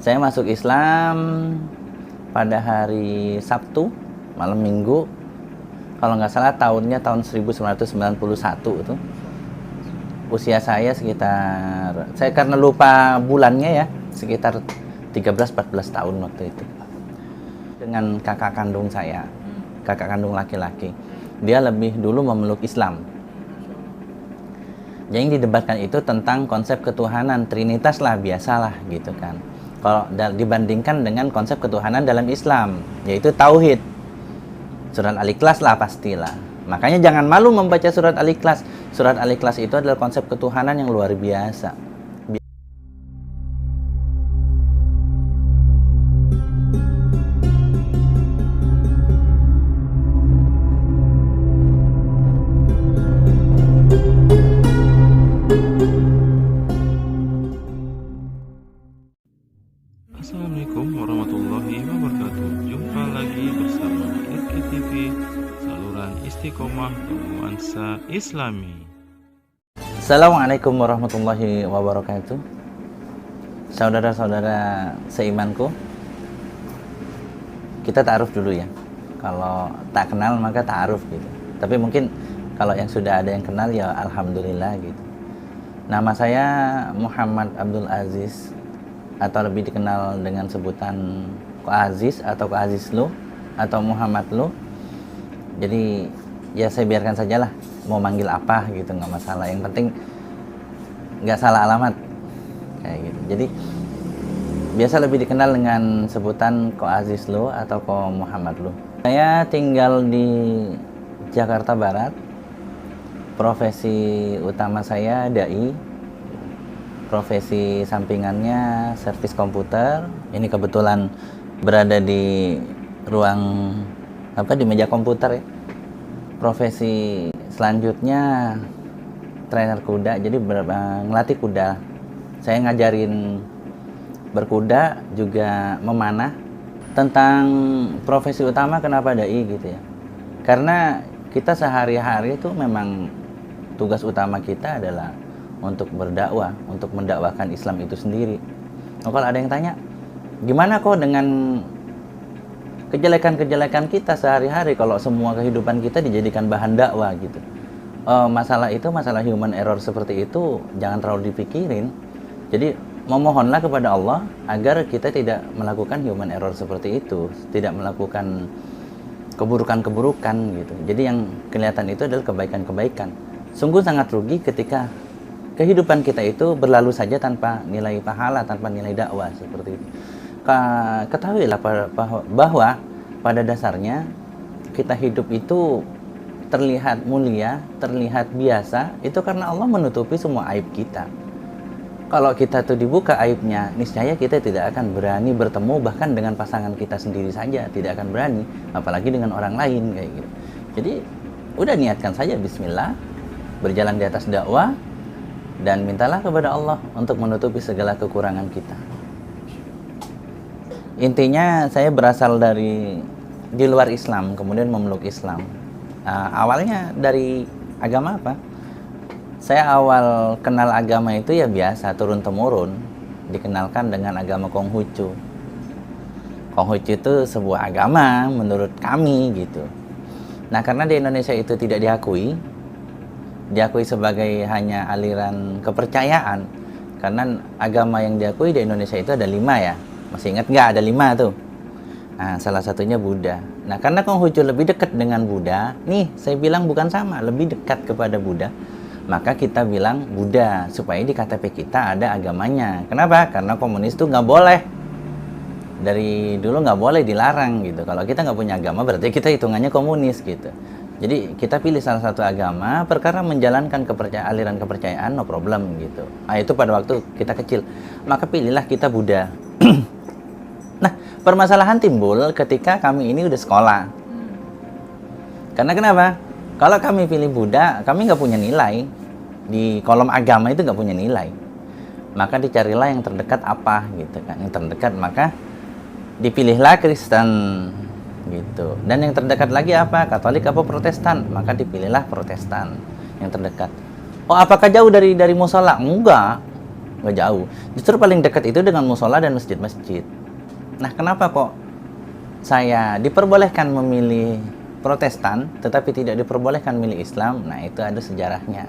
Saya masuk Islam pada hari Sabtu, malam Minggu. Kalau nggak salah tahunnya tahun 1991 itu. Usia saya sekitar, saya karena lupa bulannya ya, sekitar 13-14 tahun waktu itu. Dengan kakak kandung saya, kakak kandung laki-laki. Dia lebih dulu memeluk Islam. Yang didebatkan itu tentang konsep ketuhanan, trinitas lah, biasalah gitu kan. Kalau dibandingkan dengan konsep ketuhanan dalam Islam, yaitu tauhid. Surat Al-Ikhlas lah pastilah. Makanya jangan malu membaca surat Al-Ikhlas. Surat Al-Ikhlas itu adalah konsep ketuhanan yang luar biasa. Assalamualaikum warahmatullahi wabarakatuh. Jumpa lagi bersama RK TV, saluran istiqomah bernuansa Islami. Assalamualaikum warahmatullahi wabarakatuh. Saudara-saudara seimanku, kita ta'aruf dulu ya. Kalau tak kenal maka ta'aruf gitu. Tapi mungkin kalau yang sudah ada yang kenal ya alhamdulillah gitu. Nama saya Muhammad Abdul Aziz, atau lebih dikenal dengan sebutan Ko Aziz atau Ko Aziz Lu atau Muhammad Lu. Jadi ya saya biarkan sajalah mau manggil apa gitu, nggak masalah. Yang penting nggak salah alamat kayak gitu. Jadi biasa lebih dikenal dengan sebutan Ko Aziz Lu atau Ko Muhammad Lu. Saya tinggal di Jakarta Barat. Profesi utama saya dai. Profesi sampingannya servis komputer. Ini kebetulan berada di ruang di meja komputer ya. Profesi selanjutnya trainer kuda, jadi ngelatih kuda. Saya ngajarin berkuda, juga memanah. Tentang profesi utama kenapa dai gitu ya. Karena kita sehari-hari itu memang tugas utama kita adalah untuk berdakwah, untuk mendakwakan Islam itu sendiri. Nah, kalau ada yang tanya, gimana kok dengan kejelekan-kejelekan kita sehari-hari kalau semua kehidupan kita dijadikan bahan dakwah gitu? Masalah human error seperti itu jangan terlalu dipikirin. Jadi memohonlah kepada Allah agar kita tidak melakukan human error seperti itu, tidak melakukan keburukan-keburukan gitu. Jadi yang kelihatan itu adalah kebaikan-kebaikan. Sungguh sangat rugi ketika kehidupan kita itu berlalu saja tanpa nilai pahala, tanpa nilai dakwah seperti itu. Ketahuilah bahwa pada dasarnya kita hidup itu terlihat mulia, terlihat biasa, itu karena Allah menutupi semua aib kita. Kalau kita tuh dibuka aibnya, niscaya kita tidak akan berani bertemu bahkan dengan pasangan kita sendiri saja, tidak akan berani, apalagi dengan orang lain kayak gitu. Jadi udah niatkan saja bismillah, berjalan di atas dakwah, dan mintalah kepada Allah untuk menutupi segala kekurangan kita. Intinya saya berasal dari di luar Islam, kemudian memeluk Islam. Awalnya dari agama apa? Saya awal kenal agama itu ya biasa, turun-temurun. Dikenalkan dengan agama Konghucu. Konghucu itu sebuah agama menurut kami gitu. Nah, karena di Indonesia itu tidak diakui sebagai hanya aliran kepercayaan. Karena agama yang diakui di Indonesia itu ada 5 ya. Masih ingat nggak ada 5 tuh? Nah, salah satunya Buddha. Nah, karena Konghucu lebih dekat dengan Buddha, nih saya bilang bukan sama, lebih dekat kepada Buddha, maka kita bilang Buddha, supaya di KTP kita ada agamanya. Kenapa? Karena komunis tuh nggak boleh. Dari dulu nggak boleh, dilarang gitu. Kalau kita nggak punya agama, berarti kita hitungannya komunis gitu. Jadi kita pilih salah satu agama perkara menjalankan aliran kepercayaan, no problem gitu. Nah, itu pada waktu kita kecil. Maka pilihlah kita Buddha. Nah, permasalahan timbul ketika kami ini udah sekolah. Karena kenapa? Kalau kami pilih Buddha, kami nggak punya nilai. Di kolom agama itu nggak punya nilai. Maka dicarilah yang terdekat apa gitu kan. Yang terdekat maka dipilihlah Kristen gitu. Dan yang terdekat lagi apa? Katolik apa Protestan? Maka dipilihlah Protestan yang terdekat. Oh, apakah jauh dari musola? Enggak. nggak jauh. Justru paling dekat itu dengan musola dan masjid-masjid. Nah, kenapa kok saya diperbolehkan memilih Protestan, tetapi tidak diperbolehkan milih Islam? Nah, itu ada sejarahnya.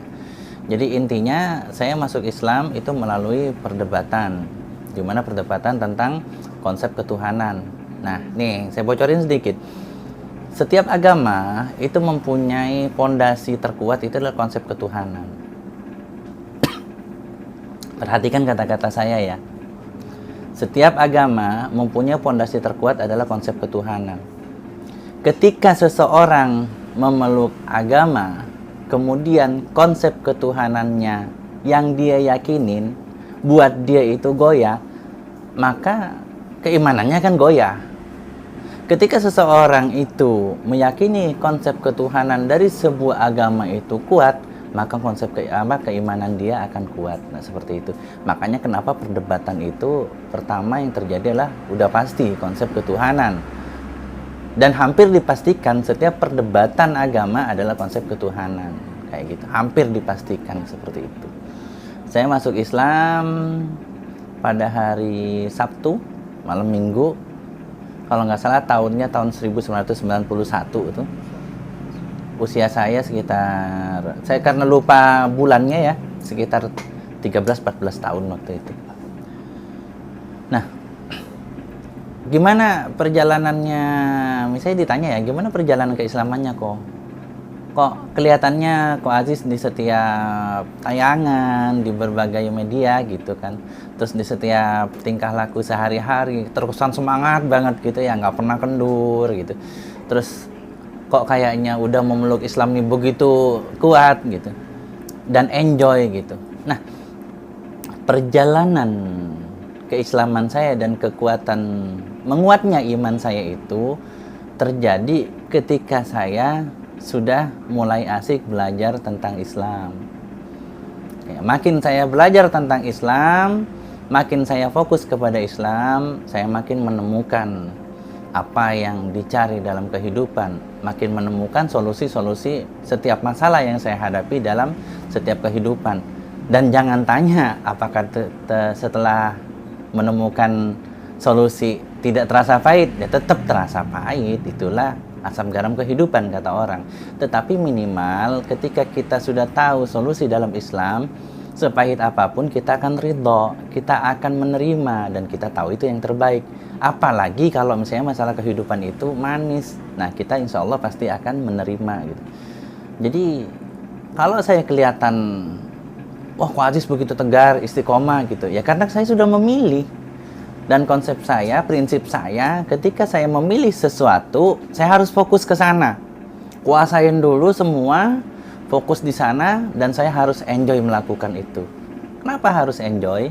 Jadi intinya saya masuk Islam itu melalui perdebatan, di mana perdebatan tentang konsep ketuhanan. Nah, nih saya bocorin sedikit. Setiap agama itu mempunyai pondasi terkuat, itu adalah konsep ketuhanan. Perhatikan kata-kata saya ya. Setiap agama mempunyai pondasi terkuat adalah konsep ketuhanan. Ketika seseorang memeluk agama, kemudian konsep ketuhanannya yang dia yakinin buat dia itu goyah, maka keimanannya kan goyah. Ketika seseorang itu meyakini konsep ketuhanan dari sebuah agama itu kuat, maka konsep keimanan dia akan kuat. Nah, seperti itu. Makanya kenapa perdebatan itu pertama yang terjadi adalah udah pasti konsep ketuhanan. Dan hampir dipastikan setiap perdebatan agama adalah konsep ketuhanan. Kayak gitu. Hampir dipastikan seperti itu. Saya masuk Islam pada hari Sabtu, malam Minggu. Kalau nggak salah tahun 1991 itu. Usia saya sekitar, saya karena lupa bulannya ya, sekitar 13-14 tahun waktu itu. Nah, gimana perjalanannya, misalnya ditanya ya, gimana perjalanan keislamannya kok kelihatannya kok Aziz di setiap tayangan, di berbagai media gitu kan, terus di setiap tingkah laku sehari-hari terkesan semangat banget gitu ya, nggak pernah kendur gitu. Terus kok kayaknya udah memeluk Islam ini begitu kuat gitu dan enjoy gitu. Nah, perjalanan keislaman saya dan kekuatan menguatnya iman saya itu terjadi ketika saya sudah mulai asik belajar tentang Islam. Ya, makin saya belajar tentang Islam, makin saya fokus kepada Islam, saya makin menemukan apa yang dicari dalam kehidupan, makin menemukan solusi-solusi setiap masalah yang saya hadapi dalam setiap kehidupan. Dan jangan tanya apakah setelah menemukan solusi tidak terasa pahit, ya tetap terasa pahit. Itulah asam garam kehidupan kata orang. Tetapi minimal ketika kita sudah tahu solusi dalam Islam, sepahit apapun kita akan ridho, kita akan menerima, dan kita tahu itu yang terbaik. Apalagi kalau misalnya masalah kehidupan itu manis, nah kita insya Allah pasti akan menerima gitu. Jadi kalau saya kelihatan, wah kok Aziz begitu tegar, istiqomah gitu, ya karena saya sudah memilih. Dan konsep saya, prinsip saya, ketika saya memilih sesuatu, saya harus fokus ke sana. Kuasain dulu semua, fokus di sana, dan saya harus enjoy melakukan itu. Kenapa harus enjoy?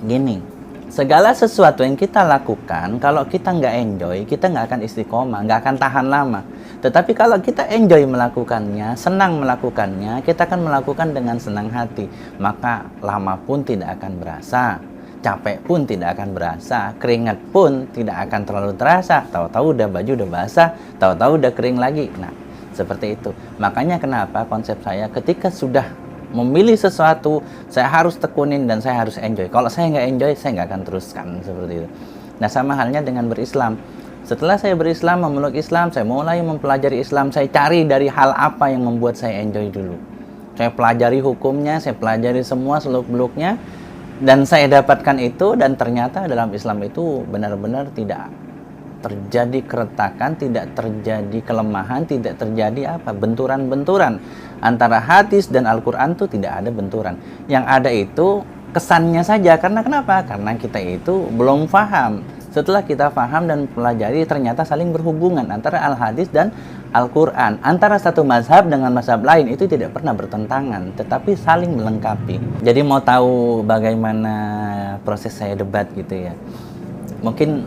Gini, segala sesuatu yang kita lakukan, kalau kita nggak enjoy, kita nggak akan istiqomah, nggak akan tahan lama. Tetapi kalau kita enjoy melakukannya, senang melakukannya, kita akan melakukan dengan senang hati. Maka lama pun tidak akan berasa, capek pun tidak akan berasa, keringat pun tidak akan terlalu terasa. Tahu-tahu udah baju udah basah, tahu-tahu udah kering lagi. Nah, seperti itu. Makanya kenapa konsep saya ketika sudah memilih sesuatu, saya harus tekunin dan saya harus enjoy. Kalau saya nggak enjoy, saya nggak akan teruskan seperti itu. Nah, sama halnya dengan berislam. Setelah saya berislam, memeluk Islam, saya mulai mempelajari Islam. Saya cari dari hal apa yang membuat saya enjoy dulu. Saya pelajari hukumnya, saya pelajari semua seluk-beluknya, dan saya dapatkan itu. Dan ternyata dalam Islam itu benar-benar tidak terjadi keretakan, tidak terjadi kelemahan, tidak terjadi benturan-benturan antara hadis dan Al-Quran. Itu tidak ada benturan. Yang ada itu kesannya saja. Karena kenapa? Karena kita itu belum paham. Setelah kita paham dan pelajari, ternyata saling berhubungan antara Al-Hadis dan Al-Quran. Antara satu mazhab dengan mazhab lain itu tidak pernah bertentangan, tetapi saling melengkapi. Jadi mau tahu bagaimana proses saya debat gitu ya, mungkin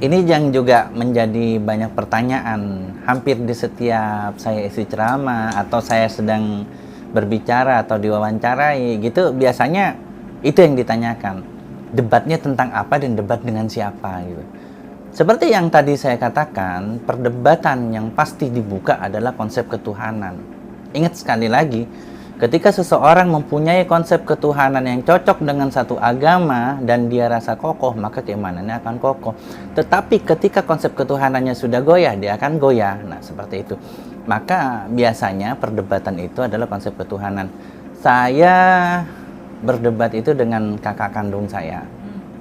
ini yang juga menjadi banyak pertanyaan. Hampir di setiap saya isi ceramah atau saya sedang berbicara atau diwawancarai gitu, biasanya itu yang ditanyakan. Debatnya tentang apa dan debat dengan siapa gitu. Seperti yang tadi saya katakan, perdebatan yang pasti dibuka adalah konsep ketuhanan. Ingat sekali lagi, Ketika seseorang mempunyai konsep ketuhanan yang cocok dengan satu agama dan dia rasa kokoh, maka keimanannya akan kokoh. Tetapi ketika konsep ketuhanannya sudah goyah, dia akan goyah. Nah, seperti itu. Maka biasanya perdebatan itu adalah konsep ketuhanan. Saya berdebat itu dengan kakak kandung saya,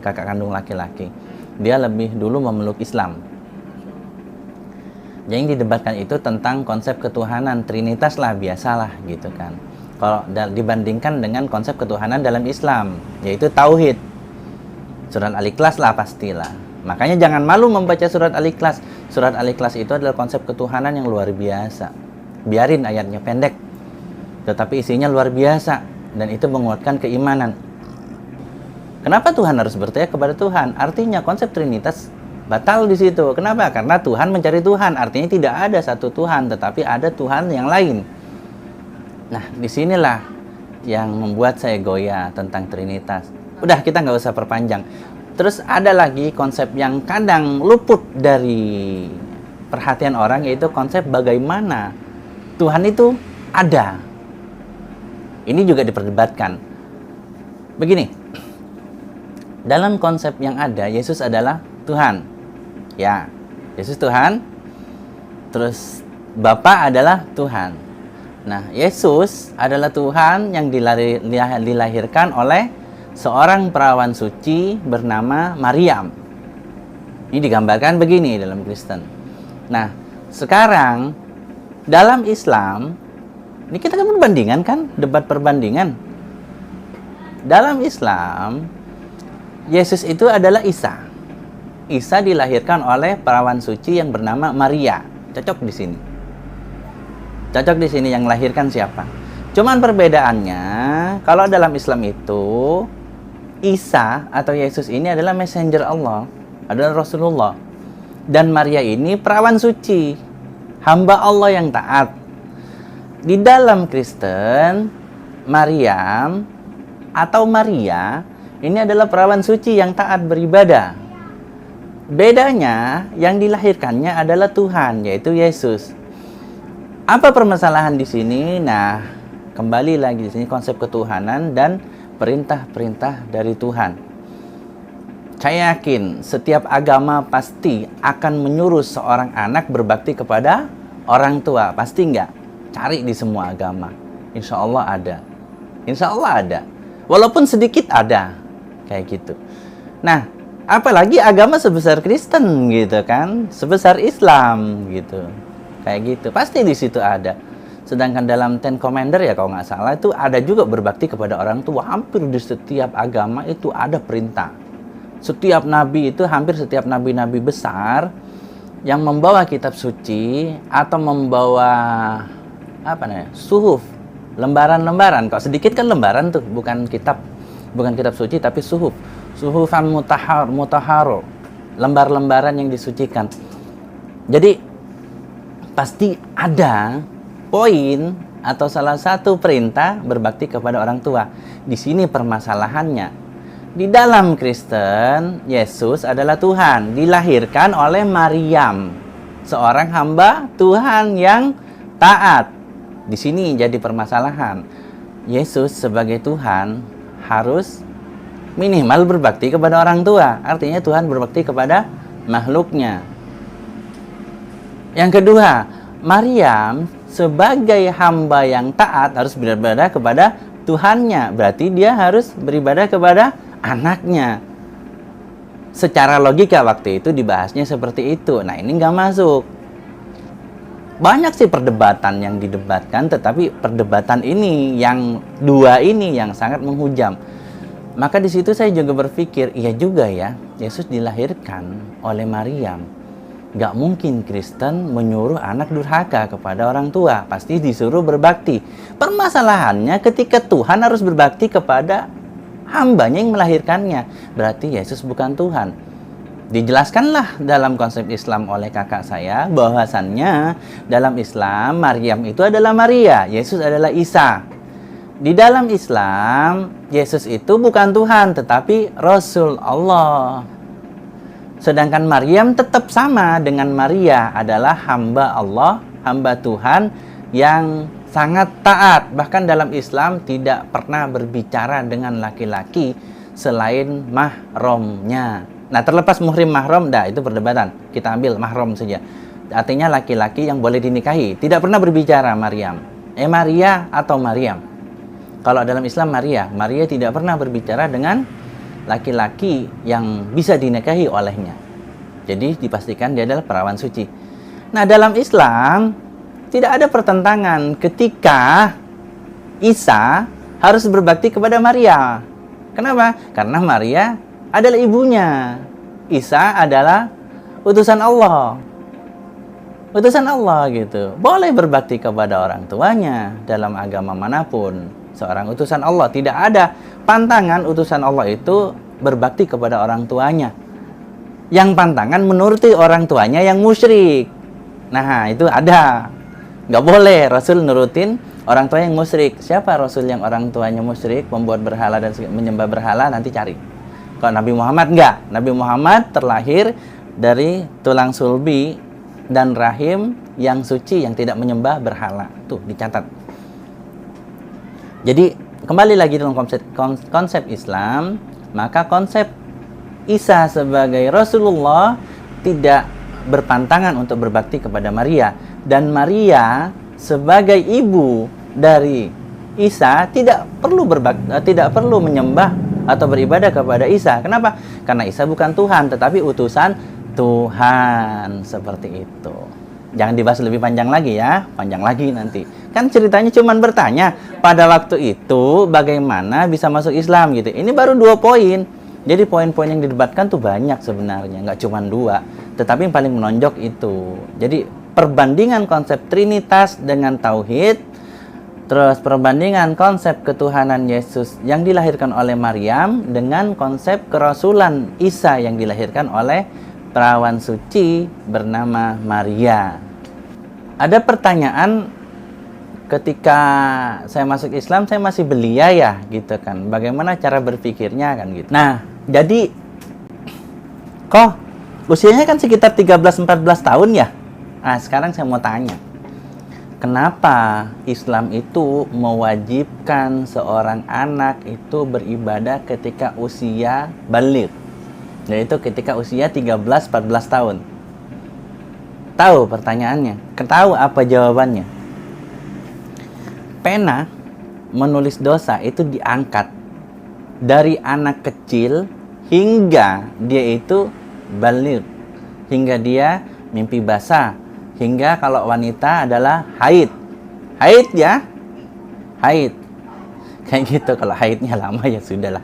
kakak kandung laki-laki. Dia lebih dulu memeluk Islam. Yang didebatkan itu tentang konsep ketuhanan, trinitas lah, biasalah gitu kan. Kalau dibandingkan dengan konsep ketuhanan dalam Islam, yaitu tauhid. Surat Al-Ikhlas lah pastilah. Makanya jangan malu membaca surat Al-Ikhlas. Surat Al-Ikhlas itu adalah konsep ketuhanan yang luar biasa. Biarin ayatnya pendek, tetapi isinya luar biasa dan itu menguatkan keimanan. Kenapa Tuhan harus bertanya kepada Tuhan? Artinya konsep trinitas batal di situ. Kenapa? Karena Tuhan mencari Tuhan. Artinya tidak ada satu Tuhan, tetapi ada Tuhan yang lain. Nah, disinilah yang membuat saya goyah tentang Trinitas. Udah, kita nggak usah perpanjang. Terus ada lagi konsep yang kadang luput dari perhatian orang, yaitu konsep bagaimana Tuhan itu ada. Ini juga diperdebatkan. Begini, dalam konsep yang ada, Yesus adalah Tuhan. Ya, Yesus Tuhan. Terus Bapa adalah Tuhan. Nah, Yesus adalah Tuhan yang dilahirkan oleh seorang perawan suci bernama Maryam. Ini digambarkan begini dalam Kristen. Nah, sekarang dalam Islam, ini kita kan perbandingan kan, debat perbandingan. Dalam Islam, Yesus itu adalah Isa. Isa dilahirkan oleh perawan suci yang bernama Maria. Cocok di sini. Cocok di sini, yang melahirkan siapa? Cuman perbedaannya, kalau dalam Islam itu Isa atau Yesus ini adalah messenger Allah, adalah Rasulullah. Dan Maria ini perawan suci, hamba Allah yang taat. Di dalam Kristen, Maryam atau Maria ini adalah perawan suci yang taat beribadah. Bedanya, yang dilahirkannya adalah Tuhan, yaitu Yesus. Apa permasalahan di sini? Nah, kembali lagi di sini konsep ketuhanan dan perintah-perintah dari Tuhan. Saya yakin setiap agama pasti akan menyuruh seorang anak berbakti kepada orang tua. Pasti enggak? Cari di semua agama. Insya Allah ada. Insya Allah ada. Walaupun sedikit ada. Kayak gitu. Nah, apalagi agama sebesar Kristen gitu kan. Sebesar Islam gitu. Kayak gitu, pasti di situ ada. Sedangkan dalam Ten Commander ya kalau nggak salah itu ada juga berbakti kepada orang tua. Hampir di setiap agama itu ada perintah. Setiap nabi itu, hampir setiap nabi-nabi besar yang membawa kitab suci atau membawa apa namanya, suhuf, lembaran-lembaran. Kalau sedikit kan lembaran tuh, bukan kitab suci tapi suhuf. Suhufan mutahharo, lembar-lembaran yang disucikan. Jadi pasti ada poin atau salah satu perintah berbakti kepada orang tua. Di sini permasalahannya. Di dalam Kristen, Yesus adalah Tuhan, dilahirkan oleh Maryam, seorang hamba Tuhan yang taat. Di sini jadi permasalahan. Yesus sebagai Tuhan harus minimal berbakti kepada orang tua. Artinya Tuhan berbakti kepada makhluknya. Yang kedua, Maryam sebagai hamba yang taat harus beribadah kepada Tuhannya. Berarti dia harus beribadah kepada anaknya. Secara logika waktu itu dibahasnya seperti itu. Nah, ini nggak masuk. Banyak sih perdebatan yang didebatkan, tetapi perdebatan ini, yang dua ini yang sangat menghujam. Maka di situ saya juga berpikir, iya juga ya, Yesus dilahirkan oleh Maryam. Gak mungkin Kristen menyuruh anak durhaka kepada orang tua. Pasti disuruh berbakti. Permasalahannya ketika Tuhan harus berbakti kepada hambanya yang melahirkannya. Berarti Yesus bukan Tuhan. Dijelaskanlah dalam konsep Islam oleh kakak saya bahwasannya dalam Islam Maryam itu adalah Maria, Yesus adalah Isa. Di dalam Islam Yesus itu bukan Tuhan tetapi Rasul Allah. Sedangkan Maryam tetap sama dengan Maria, adalah hamba Allah, hamba Tuhan yang sangat taat. Bahkan dalam Islam tidak pernah berbicara dengan laki-laki selain mahramnya. Nah, terlepas muhrim mahram, dah itu perdebatan. Kita ambil mahram saja. Artinya laki-laki yang boleh dinikahi. Tidak pernah berbicara Maryam. Maria atau Maryam. Kalau dalam Islam Maria. Maria tidak pernah berbicara dengan laki-laki yang bisa dinikahi olehnya. Jadi dipastikan dia adalah perawan suci. Nah, dalam Islam tidak ada pertentangan ketika Isa harus berbakti kepada Maria. Kenapa? Karena Maria adalah ibunya. Isa adalah utusan Allah. Utusan Allah gitu. Boleh berbakti kepada orang tuanya dalam agama manapun. Seorang utusan Allah, tidak ada pantangan utusan Allah itu berbakti kepada orang tuanya. Yang pantangan menuruti orang tuanya yang musyrik. Nah, itu ada. Nggak boleh Rasul nurutin orang tua yang musyrik. Siapa Rasul yang orang tuanya musyrik, membuat berhala dan menyembah berhala? Nanti cari. Kalau Nabi Muhammad enggak. Nabi Muhammad terlahir dari tulang sulbi dan rahim yang suci, yang tidak menyembah berhala. Tuh, dicatat. Jadi, kembali lagi dalam konsep Islam, maka konsep Isa sebagai Rasulullah tidak berpantangan untuk berbakti kepada Maria, dan Maria sebagai ibu dari Isa tidak perlu menyembah atau beribadah kepada Isa. Kenapa? Karena Isa bukan Tuhan, tetapi utusan Tuhan. Seperti itu. Jangan dibahas lebih panjang lagi ya, panjang lagi nanti. Kan ceritanya cuma bertanya pada waktu itu bagaimana bisa masuk Islam gitu. Ini baru 2 poin. Jadi poin-poin yang didebatkan tuh banyak sebenarnya, nggak cuma 2. Tetapi yang paling menonjol itu. Jadi perbandingan konsep Trinitas dengan Tauhid, terus perbandingan konsep ketuhanan Yesus yang dilahirkan oleh Maryam dengan konsep kerasulan Isa yang dilahirkan oleh perawan suci bernama Maria. Ada pertanyaan, ketika saya masuk Islam, saya masih belia ya, gitu kan. Bagaimana cara berpikirnya kan gitu. Nah, jadi kok usianya kan sekitar 13-14 tahun ya. Nah, sekarang saya mau tanya. Kenapa Islam itu mewajibkan seorang anak itu beribadah ketika usia baligh? Yaitu ketika usia 13-14 tahun. Tahu pertanyaannya? Tahu apa jawabannya? Pena menulis dosa itu diangkat dari anak kecil hingga dia itu baligh, hingga dia mimpi basah, hingga kalau wanita adalah haid ya, haid kayak gitu. Kalau haidnya lama ya sudahlah,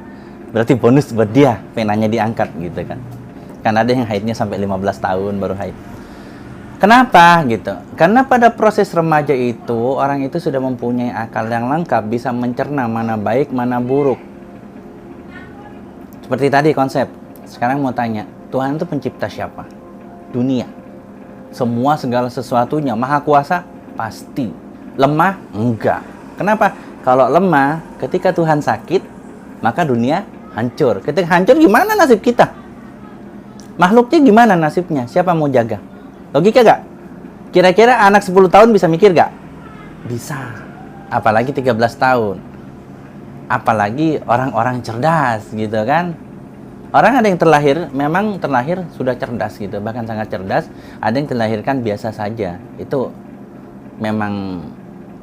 berarti bonus buat dia, penanya diangkat gitu kan. Karena ada yang haidnya sampai 15 tahun baru haid. Kenapa gitu? Karena pada proses remaja itu orang itu sudah mempunyai akal yang lengkap, bisa mencerna mana baik mana buruk. Seperti tadi konsep. Sekarang mau tanya, Tuhan itu pencipta siapa? Dunia. Semua segala sesuatunya, maha kuasa? Pasti. Lemah? Enggak. Kenapa? Kalau lemah, ketika Tuhan sakit, maka dunia hancur. Ketika hancur, gimana nasib kita? Makhluknya gimana nasibnya? Siapa mau jaga? Logika gak? Kira-kira anak 10 tahun bisa mikir gak? Bisa. Apalagi 13 tahun. Apalagi orang-orang cerdas gitu kan. Orang ada yang memang terlahir sudah cerdas gitu, bahkan sangat cerdas. Ada yang terlahirkan biasa saja. Itu memang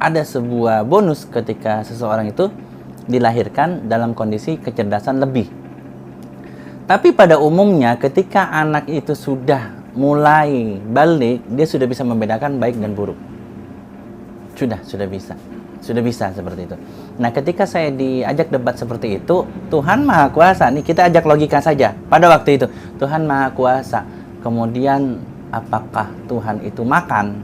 ada sebuah bonus ketika seseorang itu dilahirkan dalam kondisi kecerdasan lebih. Tapi pada umumnya ketika anak itu sudah mulai balik, dia sudah bisa membedakan baik dan buruk. Sudah bisa seperti itu. Nah, ketika saya diajak debat seperti itu, Tuhan Maha Kuasa, nih kita ajak logika saja. Pada waktu itu, Tuhan Maha Kuasa. Kemudian, apakah Tuhan itu makan?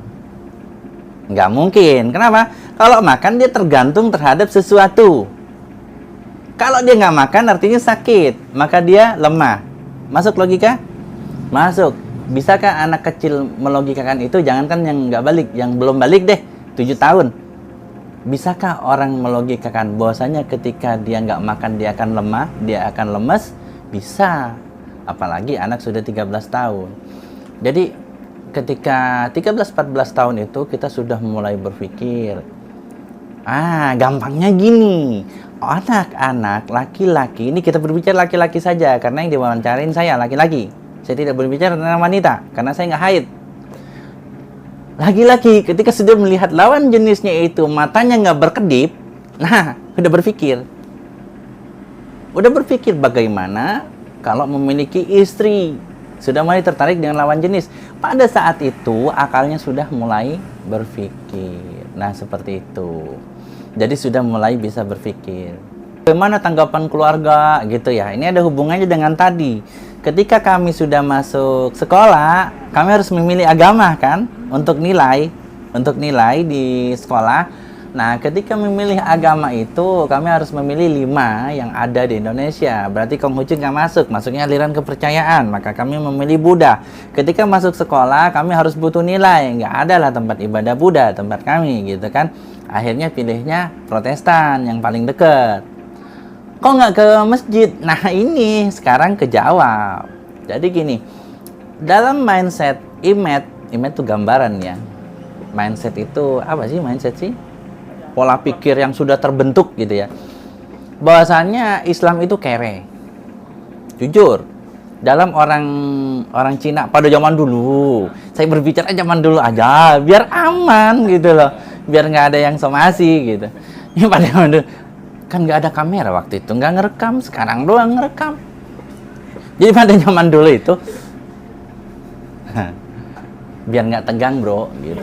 Nggak mungkin. Kenapa? Kalau makan, dia tergantung terhadap sesuatu. Kalau dia nggak makan, artinya sakit. Maka dia lemah. Masuk logika? Masuk. Bisakah anak kecil melogikakan itu? Jangankan yang nggak balik, yang belum balik deh, 7 tahun. Bisakah orang melogikakan bahwasanya ketika dia nggak makan dia akan lemah, dia akan lemes? Bisa. Apalagi anak sudah 13 tahun. Jadi ketika 13-14 tahun itu kita sudah mulai berpikir, Gampangnya gini. Anak-anak laki-laki, ini kita berbicara laki-laki saja karena yang diwawancarain saya laki-laki. Saya tidak berbicara tentang wanita karena saya nggak haid. Laki-laki ketika sudah melihat lawan jenisnya itu matanya nggak berkedip, udah berpikir bagaimana kalau memiliki istri, sudah mulai tertarik dengan lawan jenis. Pada saat itu akalnya sudah mulai berpikir. Nah, seperti itu. Jadi sudah mulai bisa berpikir. Bagaimana tanggapan keluarga gitu ya. Ini ada hubungannya dengan tadi. Ketika kami sudah masuk sekolah, kami harus memilih agama kan untuk nilai di sekolah. Nah, ketika memilih agama itu, kami harus memilih 5 yang ada di Indonesia. Berarti Konghucu nggak masuk, masuknya aliran kepercayaan. Maka kami memilih Buddha. Ketika masuk sekolah, kami harus butuh nilai. Nggak ada lah tempat ibadah Buddha, tempat kami gitu kan. Akhirnya pilihnya Protestan yang paling dekat. Kok nggak ke masjid? Nah, ini sekarang kejawab. Jadi gini, dalam mindset image itu gambaran ya. Mindset itu apa sih mindset sih? Pola pikir yang sudah terbentuk gitu ya. Bahwasannya Islam itu kere. Jujur, dalam orang Cina pada zaman dulu, saya berbicara zaman dulu aja, biar aman gitu loh, biar nggak ada yang somasi gitu. Ini pada zaman dulu kan nggak ada kamera waktu itu, nggak ngerekam, sekarang doang ngerekam. Jadi pada zaman dulu itu, biar nggak tegang bro, gitu.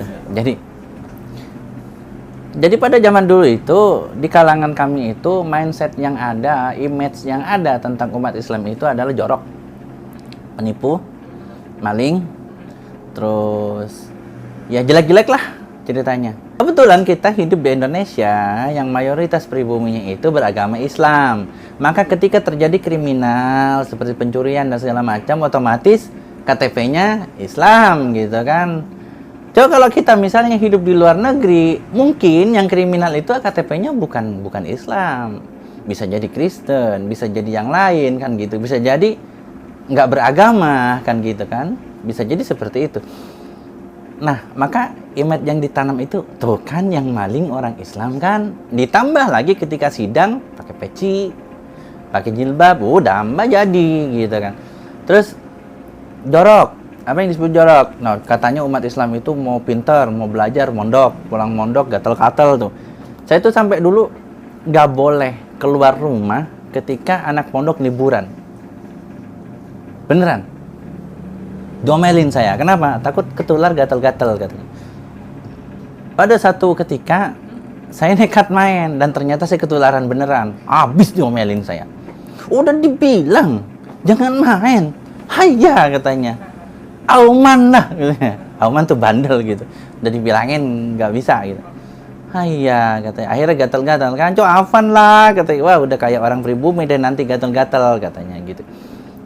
Jadi pada zaman dulu itu di kalangan kami itu mindset yang ada, image yang ada tentang umat Islam itu adalah jorok, penipu, maling, terus ya jelek-jelek lah ceritanya. Kebetulan kita hidup di Indonesia yang mayoritas pribuminya itu beragama Islam. Maka ketika terjadi kriminal seperti pencurian dan segala macam, otomatis KTP-nya Islam gitu kan. Coba kalau kita misalnya hidup di luar negeri, mungkin yang kriminal itu KTP-nya bukan Islam. Bisa jadi Kristen, bisa jadi yang lain kan gitu. Bisa jadi nggak beragama kan gitu kan. Bisa jadi seperti itu. Nah, maka image yang ditanam itu, tuh kan yang maling orang Islam kan. Ditambah lagi ketika sidang, pakai peci, pakai jilbab, tambah jadi gitu kan. Terus, jorok. Apa yang disebut jorok? Nah, katanya umat Islam itu mau pinter, mau belajar, mondok. Pulang mondok, gatel-gatel tuh. Saya tuh sampai dulu nggak boleh keluar rumah ketika anak pondok liburan. Beneran. Domelin saya. Kenapa? Takut ketular gatal-gatal katanya. Pada satu ketika saya nekat main dan ternyata saya ketularan beneran. Habis diomelin saya. Udah dibilang jangan main. Hayya katanya. Auman lah katanya. Auman tuh bandel gitu. Udah dibilangin nggak bisa gitu. Hayya katanya. Akhirnya gatal-gatal kan. Afan lah katanya. Wah, udah kayak orang pribumi dan nanti gatal-gatal katanya gitu.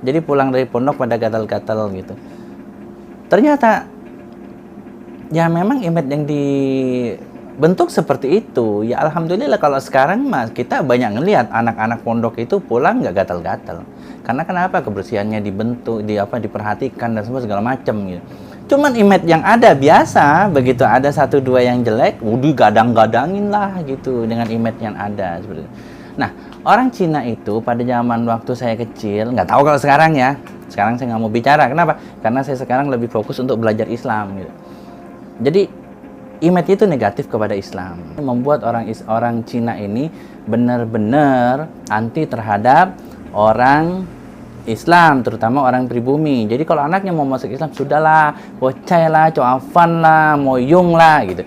Jadi pulang dari pondok pada gatal-gatal gitu. Ternyata ya memang image yang dibentuk seperti itu. Ya alhamdulillah kalau sekarang mas kita banyak ngelihat anak-anak pondok itu pulang nggak gatal-gatal. Karena kenapa? Kebersihannya dibentuk, diperhatikan dan semua segala macam gitu. Cuman image yang ada biasa, begitu ada 1-2 yang jelek, udah gadang-gadangin lah gitu dengan image yang ada seperti itu. Nah, orang Cina itu pada zaman waktu saya kecil, nggak tahu kalau sekarang ya. Sekarang saya nggak mau bicara. Kenapa? Karena saya sekarang lebih fokus untuk belajar Islam. Gitu. Jadi, image itu negatif kepada Islam. Membuat orang Cina ini benar-benar anti terhadap orang Islam, terutama orang pribumi. Jadi kalau anaknya mau masuk Islam, sudahlah, bocai lah, coafan lah, moyong lah, gitu.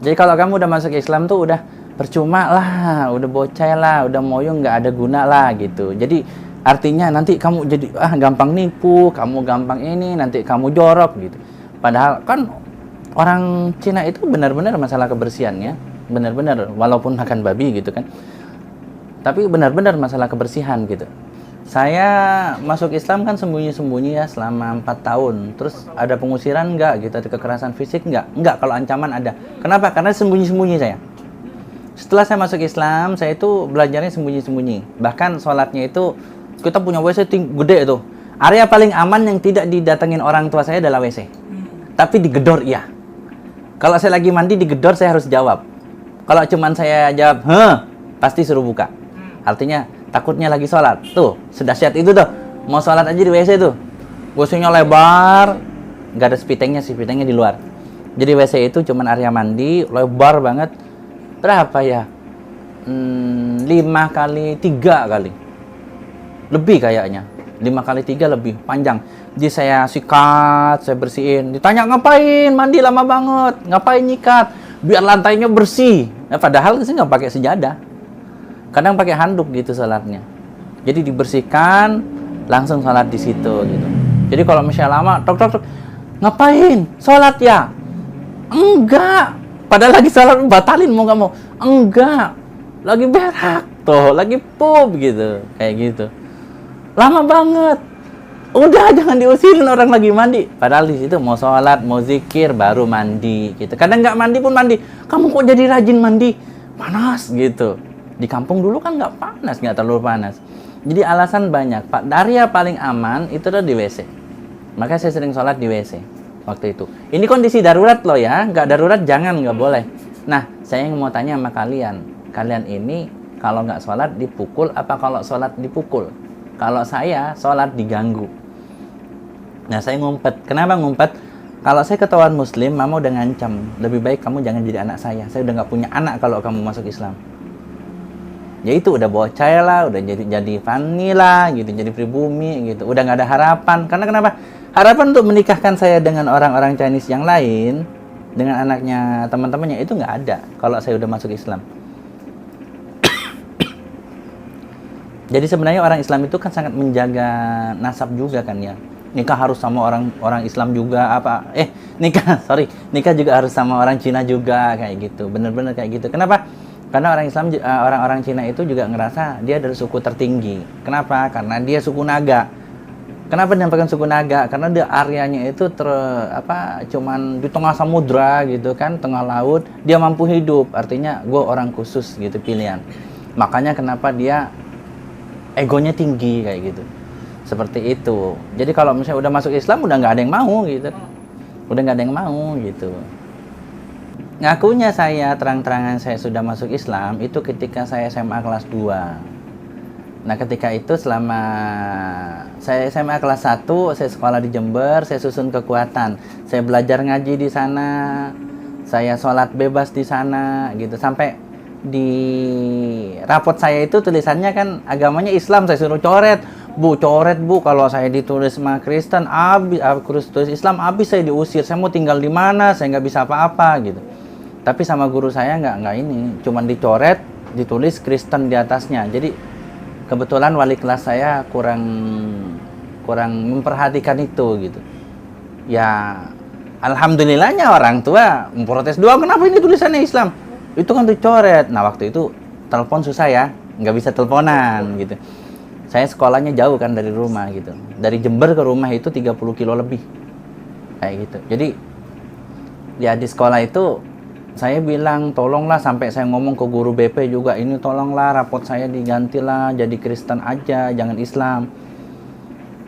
Jadi kalau kamu udah masuk Islam tuh udah percuma lah, udah bocai lah, udah moyong, nggak ada guna lah gitu. Jadi artinya nanti kamu jadi gampang nipu, kamu gampang ini, nanti kamu jorok gitu. Padahal kan orang Cina itu benar-benar masalah kebersihannya, benar-benar walaupun makan babi gitu kan. Tapi benar-benar masalah kebersihan gitu. Saya masuk Islam kan sembunyi-sembunyi ya selama 4 tahun. Terus ada pengusiran enggak gitu, ada kekerasan fisik enggak? Enggak, kalau ancaman ada. Kenapa? Karena sembunyi-sembunyi saya. Setelah saya masuk Islam, saya itu belajarnya sembunyi-sembunyi. Bahkan sholatnya itu, kita punya WC gede itu. Area paling aman yang tidak didatengin orang tua saya adalah WC. Tapi digedor iya. Kalau saya lagi mandi digedor, saya harus jawab. Kalau cuman saya jawab, pasti suruh buka. Artinya takutnya lagi sholat. Tuh, sedahsyat itu tuh. Mau sholat aja di WC tuh. WC-nya lebar, nggak ada spitengnya sih, spitengnya di luar. Jadi WC itu cuman area mandi, lebar banget. Berapa ya? 5 kali 3 kali. Lebih kayaknya. 5 kali 3 lebih panjang. Jadi saya sikat, saya bersihin. Ditanya ngapain? Mandi lama banget. Ngapain nyikat? Biar lantainya bersih. Nah, padahal sih nggak pakai sejadah. Kadang pakai handuk gitu sholatnya. Jadi dibersihkan, langsung sholat di situ gitu. Jadi kalau misalnya lama, tok, ngapain? Sholat ya? Enggak. Padahal lagi sholat, batalin mau nggak mau. Enggak. Lagi berak. Tuh, lagi pup gitu. Kayak gitu. Lama banget. Udah, jangan diusirin orang lagi mandi. Padahal di situ mau sholat, mau zikir, baru mandi gitu. Kadang nggak mandi pun mandi. Kamu kok jadi rajin mandi? Panas gitu. Di kampung dulu kan nggak panas, nggak terlalu panas. Jadi alasan banyak. Pak, area paling aman itu adalah di WC. Makanya saya sering sholat di WC waktu itu. Ini kondisi darurat loh ya. Nggak darurat jangan, nggak boleh. Nah, saya mau tanya sama kalian. Kalian ini kalau nggak sholat dipukul apa kalau sholat dipukul? Kalau saya sholat diganggu. Nah, saya ngumpet. Kenapa ngumpet? Kalau saya ketahuan muslim, mama udah ngancam. Lebih baik kamu jangan jadi anak saya. Saya udah nggak punya anak kalau kamu masuk Islam. Ya itu udah bocah lah, udah jadi Fanny lah, gitu, jadi pribumi, gitu. Udah nggak ada harapan. Karena kenapa? Harapan untuk menikahkan saya dengan orang-orang Chinese yang lain, dengan anaknya teman-temannya itu nggak ada. Kalau saya udah masuk Islam. Jadi sebenarnya orang Islam itu kan sangat menjaga nasab juga kan ya. Nikah harus sama orang Islam juga nikah juga harus sama orang Cina juga kayak gitu. Bener-bener kayak gitu. Kenapa? Karena orang Islam, orang-orang Cina itu juga ngerasa dia dari suku tertinggi. Kenapa? Karena dia suku naga. Kenapa dinamakan suku naga? Karena dia areanya itu cuman di tengah samudra gitu kan, tengah laut. Dia mampu hidup. Artinya gue orang khusus gitu pilihan. Makanya kenapa dia egonya tinggi kayak gitu. Seperti itu. Jadi kalau misalnya udah masuk Islam udah nggak ada yang mau gitu. Udah nggak ada yang mau gitu. Ngakunya saya terang-terangan saya sudah masuk Islam itu ketika saya SMA kelas 2. Nah, ketika itu selama saya SMA kelas 1, saya sekolah di Jember, saya susun kekuatan. Saya belajar ngaji di sana, saya sholat bebas di sana gitu. Sampai di rapot saya itu tulisannya kan agamanya Islam, saya suruh coret. Bu, kalau saya ditulis sama Kristen, tulis Islam, habis saya diusir. Saya mau tinggal di mana? Saya nggak bisa apa-apa gitu. Tapi sama guru saya nggak ini, cuman dicoret, ditulis Kristen di atasnya. Jadi kebetulan wali kelas saya kurang memperhatikan itu gitu. Ya alhamdulillahnya orang tua memprotes doang, kenapa ini tulisannya Islam? Itu kan dicoret. Nah waktu itu telepon susah ya, nggak bisa teleponan gitu. Saya sekolahnya jauh kan dari rumah gitu. Dari Jember ke rumah itu 30 kilo lebih. Kayak gitu. Jadi ya di sekolah itu saya bilang tolonglah, sampai saya ngomong ke guru BP juga, ini tolonglah rapot saya digantilah jadi Kristen aja, jangan Islam.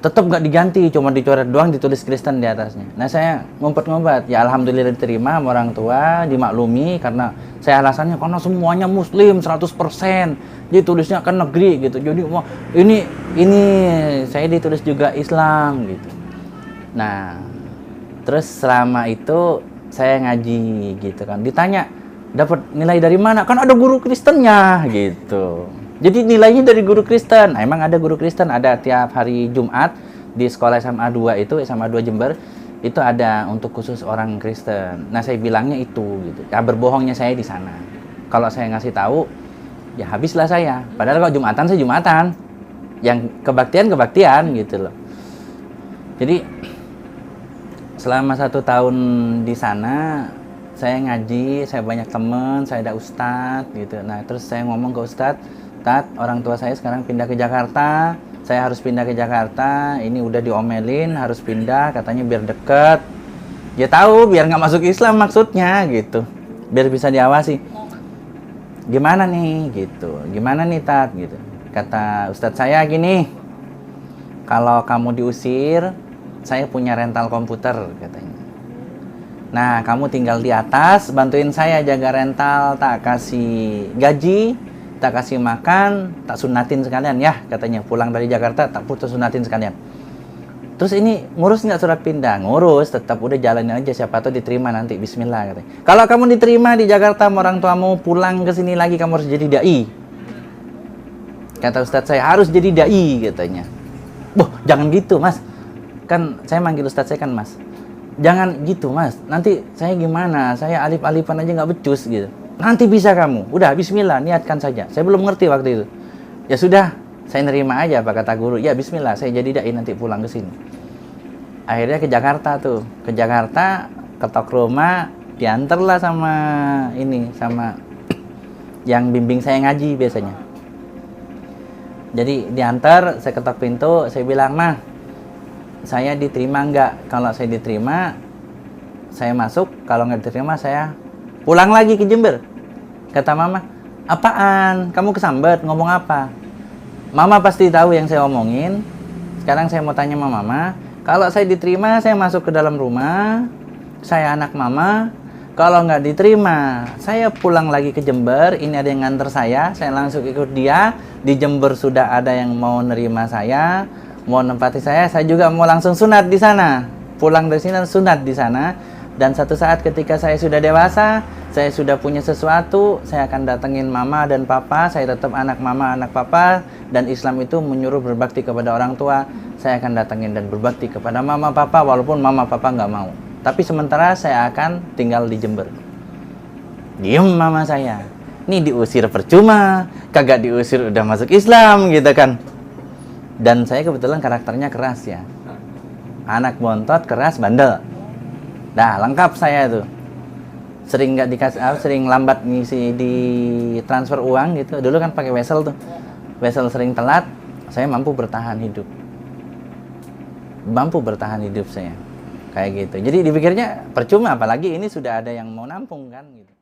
Tetap nggak diganti, cuma dicoret doang, ditulis Kristen di atasnya. Nah saya ngumpet-ngumpet, ya alhamdulillah diterima sama orang tua, dimaklumi karena saya alasannya karena semuanya Muslim 100%, jadi tulisnya kan negeri gitu. Jadi ini saya ditulis juga Islam gitu. Nah terus selama itu saya ngaji gitu kan, ditanya dapat nilai dari mana, kan ada guru Kristennya gitu. Jadi nilainya dari guru Kristen. Nah, emang ada guru Kristen, ada tiap hari Jumat di sekolah SMA 2 itu, SMA 2 Jember itu ada untuk khusus orang Kristen. Nah saya bilangnya itu gitu, ya berbohongnya saya di sana. Kalau saya ngasih tahu ya habislah saya. Padahal kalau Jumatan saya Jumatan, yang kebaktian gitu loh. Jadi selama 1 tahun di sana, saya ngaji, saya banyak teman, saya ada ustadz gitu. Nah, terus saya ngomong ke ustadz, orang tua saya sekarang pindah ke Jakarta, saya harus pindah ke Jakarta, ini udah diomelin, harus pindah, katanya biar deket. Ya tahu, biar nggak masuk Islam maksudnya gitu, biar bisa diawasi. Gimana nih gitu, gimana nih Tat gitu. Kata ustadz saya gini, kalau kamu diusir, saya punya rental komputer katanya. Nah, kamu tinggal di atas, bantuin saya jaga rental, tak kasih gaji, tak kasih makan, tak sunatin sekalian ya, katanya. Pulang dari Jakarta, tak putus sunatin sekalian. Terus ini ngurus nggak surat pindah? Ngurus, tetap udah jalanin aja, siapa tahu diterima nanti, bismillah katanya. Kalau kamu diterima di Jakarta sama orang tuamu, pulang ke sini lagi kamu harus jadi dai. Kata Ustadz saya, harus jadi dai katanya. Boh, jangan gitu mas. Kan saya manggil Ustadz saya kan mas. Jangan gitu mas, nanti saya gimana? Saya alif-alifan aja nggak becus gitu. Nanti bisa kamu, udah bismillah, niatkan saja. Saya belum ngerti waktu itu. Ya sudah, saya nerima aja apa kata guru. Ya bismillah, saya jadi dai nanti pulang ke sini. Akhirnya ke Jakarta tuh. Ke Jakarta, ketok rumah, diantarlah sama ini, sama yang bimbing saya ngaji biasanya. Jadi diantar, saya ketok pintu, saya bilang, "Mah, saya diterima nggak? Kalau saya diterima, saya masuk. Kalau nggak diterima, saya pulang lagi ke Jember." Kata mama, "Apaan? Kamu kesambet? Ngomong apa?" Mama pasti tahu yang saya omongin. Sekarang saya mau tanya sama mama. Kalau saya diterima, saya masuk ke dalam rumah. Saya anak mama. Kalau nggak diterima, saya pulang lagi ke Jember. Ini ada yang nganter saya langsung ikut dia. Di Jember sudah ada yang mau nerima saya, mau nempati saya juga mau langsung sunat di sana. Pulang dari sini sunat di sana. Dan satu saat ketika saya sudah dewasa, saya sudah punya sesuatu, saya akan datengin mama dan papa. Saya tetap anak mama, anak papa. Dan Islam itu menyuruh berbakti kepada orang tua. Saya akan datengin dan berbakti kepada mama papa, walaupun mama papa nggak mau. Tapi sementara saya akan tinggal di Jember. Diem mama saya. Nih diusir percuma, kagak diusir udah masuk Islam gitu kan. Dan saya kebetulan karakternya keras ya. Anak bontot, keras, bandel. Dah lengkap saya tuh. Sering nggak dikasih, sering lambat ngisi di transfer uang gitu. Dulu kan pakai wesel tuh. Wesel sering telat, saya mampu bertahan hidup. Mampu bertahan hidup saya. Kayak gitu. Jadi dipikirnya percuma, apalagi ini sudah ada yang mau nampung kan gitu.